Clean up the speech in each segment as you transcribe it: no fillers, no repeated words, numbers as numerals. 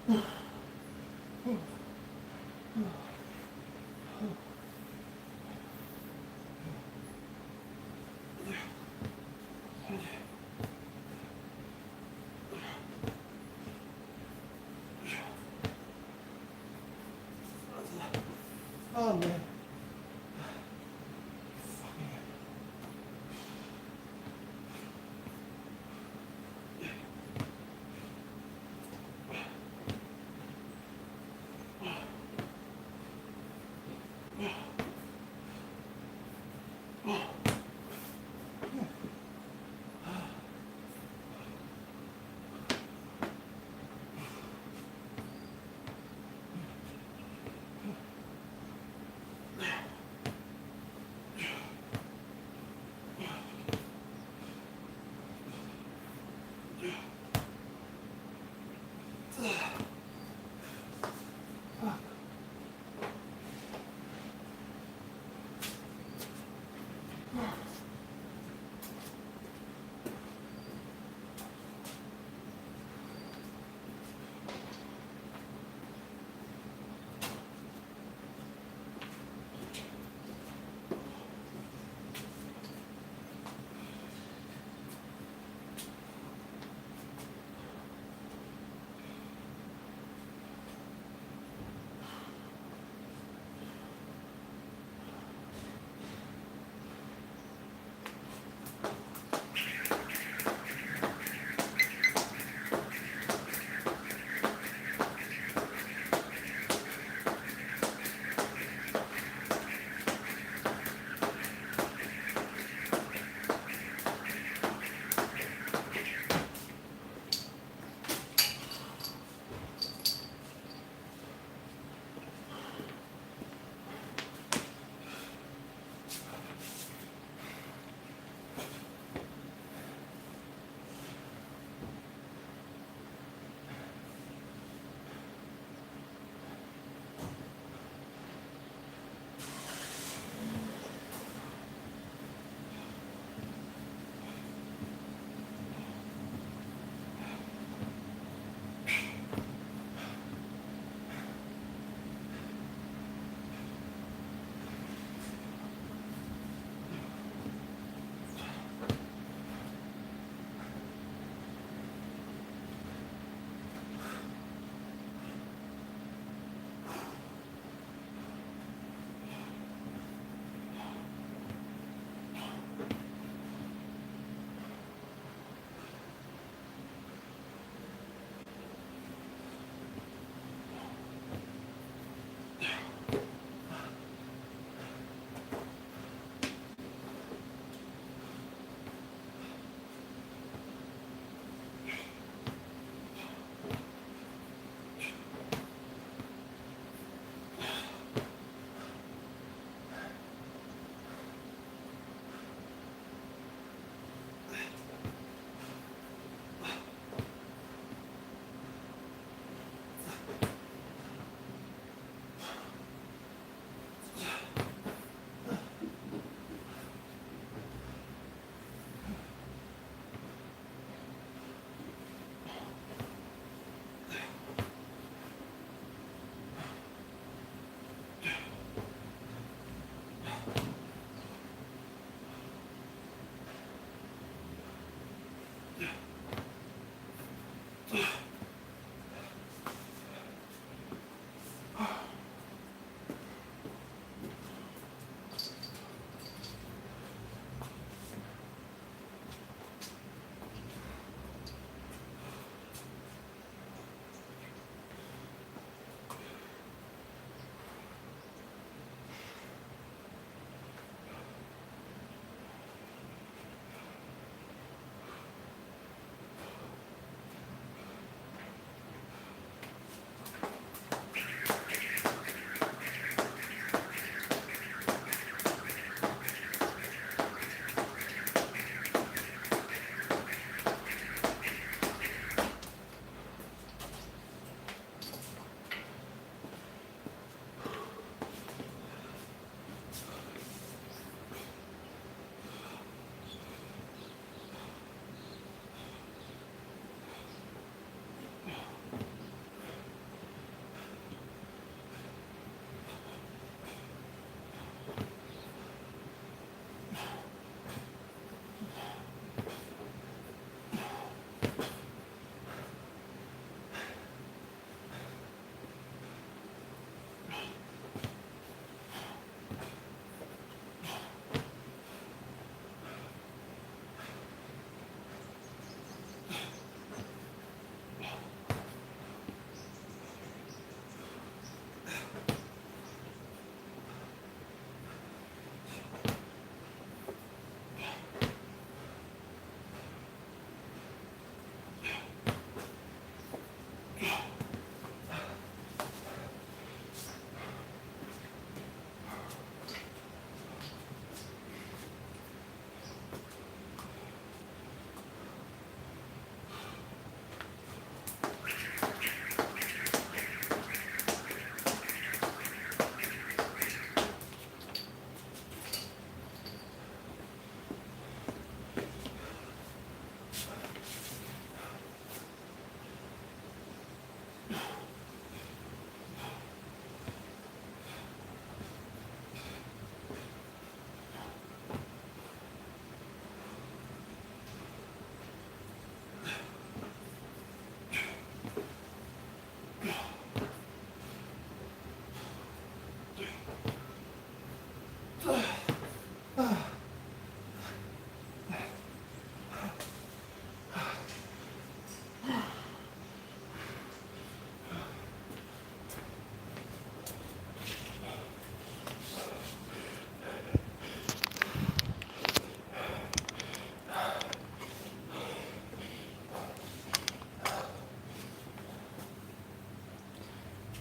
Oh man.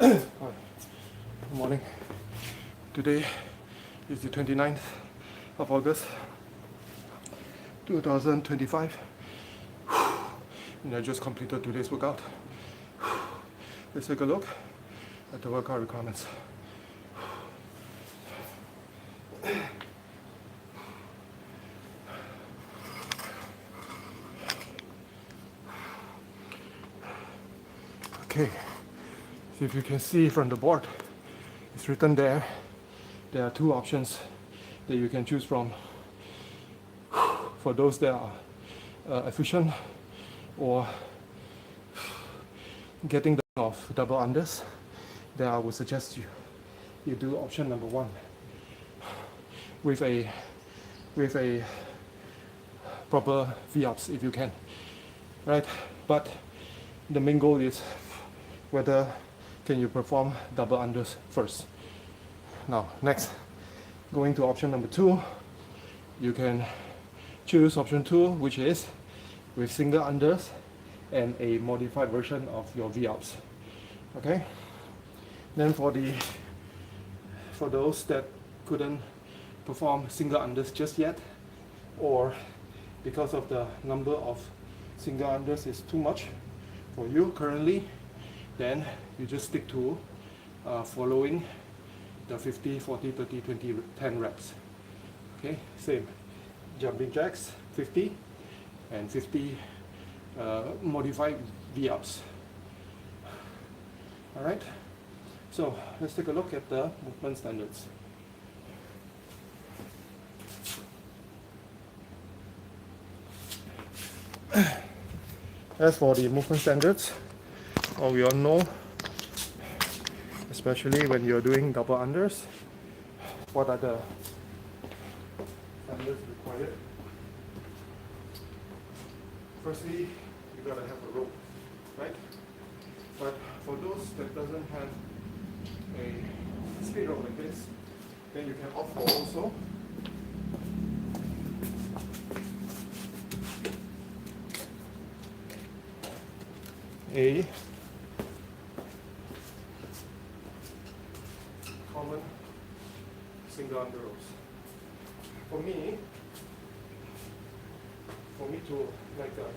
Hi. Good morning. Today is the 29th of August 2025 and I just completed today's workout. Let's take a look at the workout requirements. Okay, so if you can see from the board, it's written there are two options that you can choose from for those that are efficient or getting the of double unders. Then I would suggest you do option number one with a proper V-ups if you can, right? But the main goal is whether can you perform double unders first. Now next, going to option number two, you can choose option two, which is with single unders and a modified version of your V-ups. Okay, then for those that couldn't perform single unders just yet, or because of the number of single unders is too much for you currently, then you just stick to following the 50, 40, 30, 20, 10 reps. Okay, same jumping jacks 50 and 50 modified V-ups. Alright, so let's take a look at the movement standards. As for the movement standards, we all know, especially when you're doing double unders, what are the standards required? Firstly, you gotta have a rope, right? But for those that doesn't have a speed rope like this, then you can opt for also a common single under ropes. For me to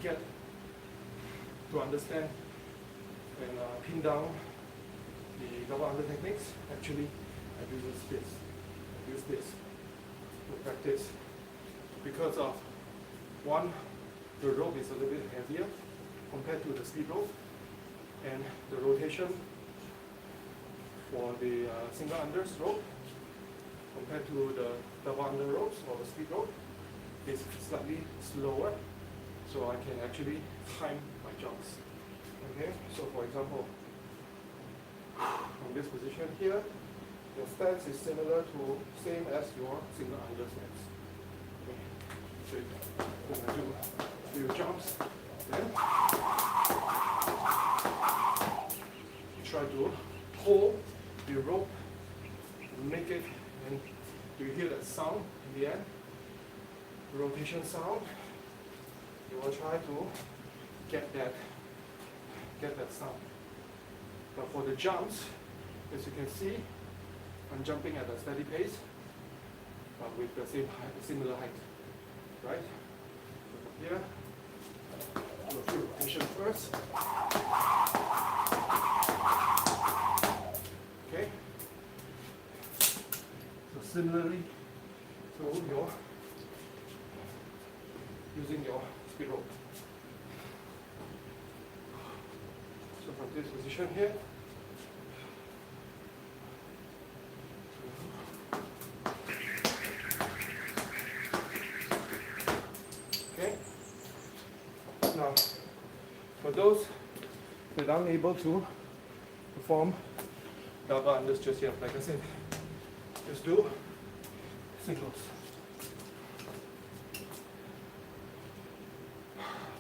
get to understand and pin down the double under techniques, actually I use this to practice, because of one, the rope is a little bit heavier compared to the speed rope, and the rotation for the single unders rope compared to the double under ropes or the speed rope is slightly slower, so I can actually time my jumps. Okay, so for example, from this position here, your stance is similar to same as your single under stance. Okay, so you're going to do a few jumps, then try to pull the rope, make it, and you hear that sound in the end, rotation sound. You will try to get that sound. But for the jumps, as you can see, I'm jumping at a steady pace, but with the same height, similar height, right? So from here, do a few rotations first. Okay. So similarly to your using your speed rope. So from this position here, okay. Now, for those that aren't able to perform double unders just yet, like I said, just do singles.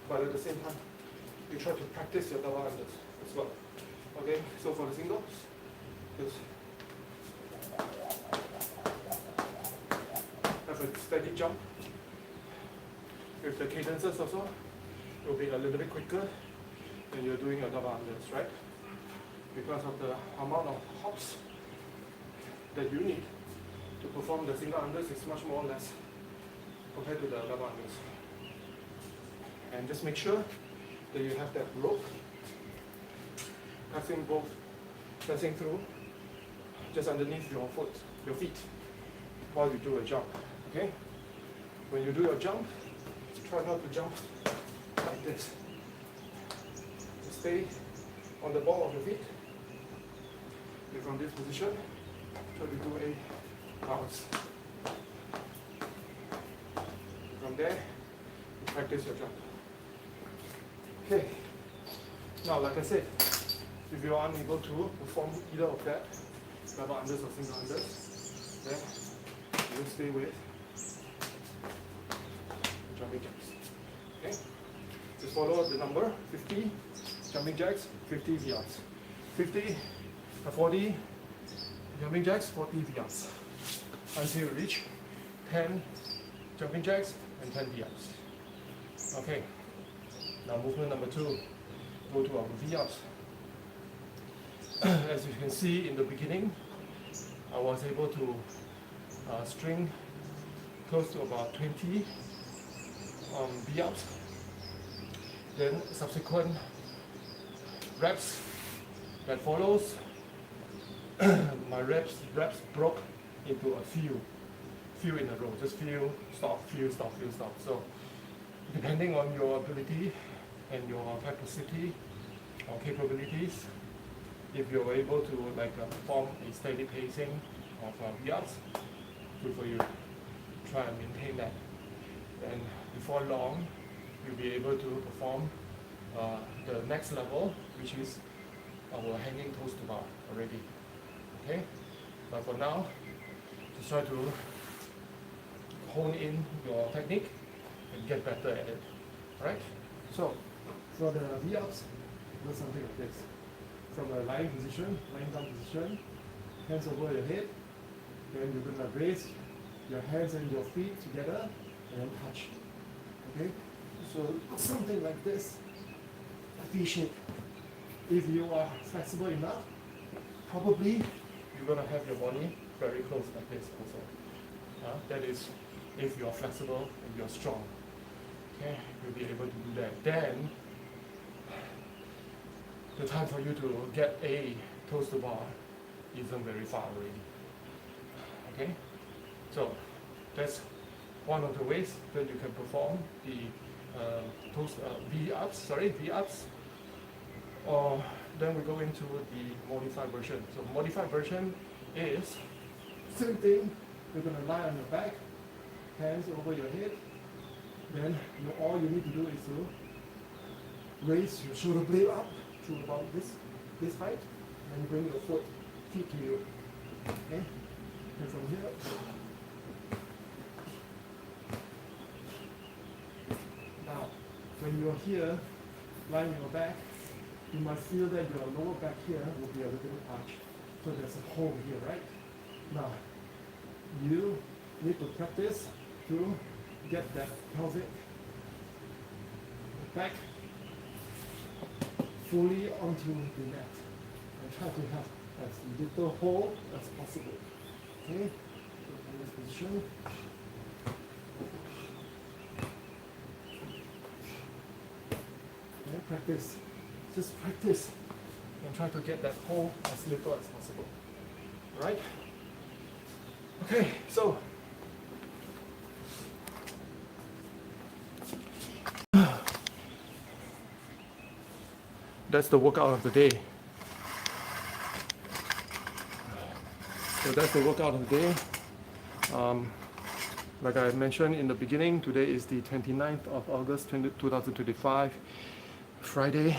But at the same time, you try to practice your double unders as well. Okay, so for the singles, just have a steady jump. With the cadences also, it will be a little bit quicker when you're doing your double unders, right? because of the amount of hops that you need to perform the single unders is much more or less compared to the double unders. And just make sure that you have that rope passing through just underneath your feet while you do a jump. Okay? When you do your jump, try not to jump like this. Stay on the ball of your feet. And from this position, try to do a bounce. From there, you practice your jump. Okay. Now, like I said, if you are unable to perform either of that, double unders or single unders, then you will stay with jumping jacks. Okay? Just follow the number 50 jumping jacks, 50 VRs. 40 jumping jacks, 40 VRs. Until you reach 10 jumping jacks and 10 VRs. Okay. Now movement number 2, go to our VRs. As you can see in the beginning, I was able to string close to about 20 V-ups. Then subsequent reps that follows, my reps broke into a few in a row. Just few, stop, few, stop, few, stop. So depending on your ability and your capacity or capabilities, if you're able to perform a steady pacing of V-ups, good for you. Try and maintain that. Then before long, you'll be able to perform the next level, which is our hanging toes to bar already. Okay? But for now, just try to hone in your technique and get better at it. Alright? So, for the V-ups, do something like this. From a lying down position, hands over your head, then you're going to raise your hands and your feet together and then touch. Okay? So something like this, a V shape. If you are flexible enough, probably you're going to have your body very close like this also. That is if you're flexible and you're strong. Okay? You'll be able to do that. Then the time for you to get a toes to bar isn't very far already. Okay? So that's one of the ways that you can perform the V-ups. Or then we go into the modified version. So modified version is same thing. You're going to lie on your back, hands over your head. Then all you need to do is to raise your shoulder blade up to about this height, and bring your feet to you. Okay? And from here, now when you're here, lying on your back, you might feel that your lower back here will be a little arched. So there's a hole here, right? Now, you need to practice to get that pelvic back fully onto the mat and try to have as little hole as possible. Okay? So in this position. Okay, practice. Just practice and try to get that hole as little as possible. Alright? Okay, so that's the workout of the day. So that's the workout of the day. Like I mentioned in the beginning, today is the 29th of August 2025, Friday,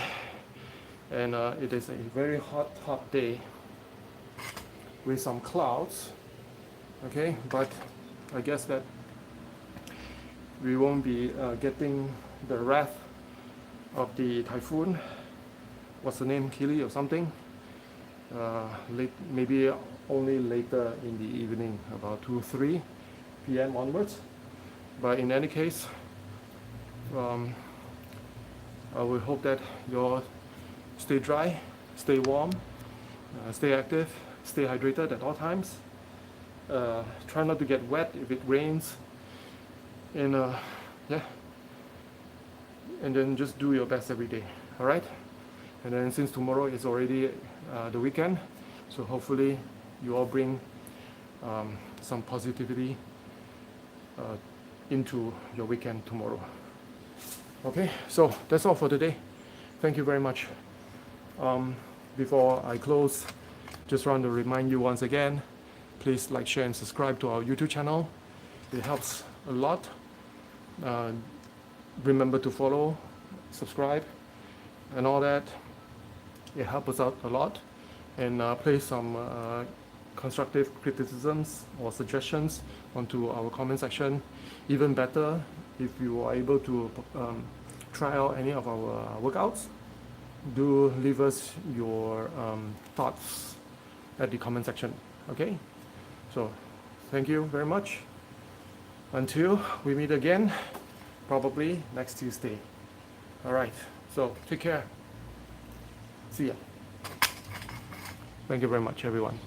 and it is a very hot day with some clouds. Okay, but I guess that we won't be getting the wrath of the typhoon. What's the name, Kili or something? Maybe only later in the evening, about 2-3 p.m. onwards. But in any case, I will hope that you all stay dry, stay warm, stay active, stay hydrated at all times. Try not to get wet if it rains, and yeah, and then just do your best every day. All right. And then since tomorrow is already the weekend, so hopefully you all bring some positivity into your weekend tomorrow. Okay, so that's all for today. Thank you very much. Before I close, just want to remind you once again, please like, share, and subscribe to our YouTube channel. It helps a lot. Remember to follow, subscribe, and all that. It helps us out a lot. And place some constructive criticisms or suggestions onto our comment section. Even better, if you are able to try out any of our workouts, do leave us your thoughts at the comment section. Okay, so thank you very much. Until we meet again, probably next Tuesday. All right, so take care. See ya. Thank you very much, everyone.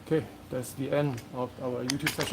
Okay, that's the end of our YouTube session.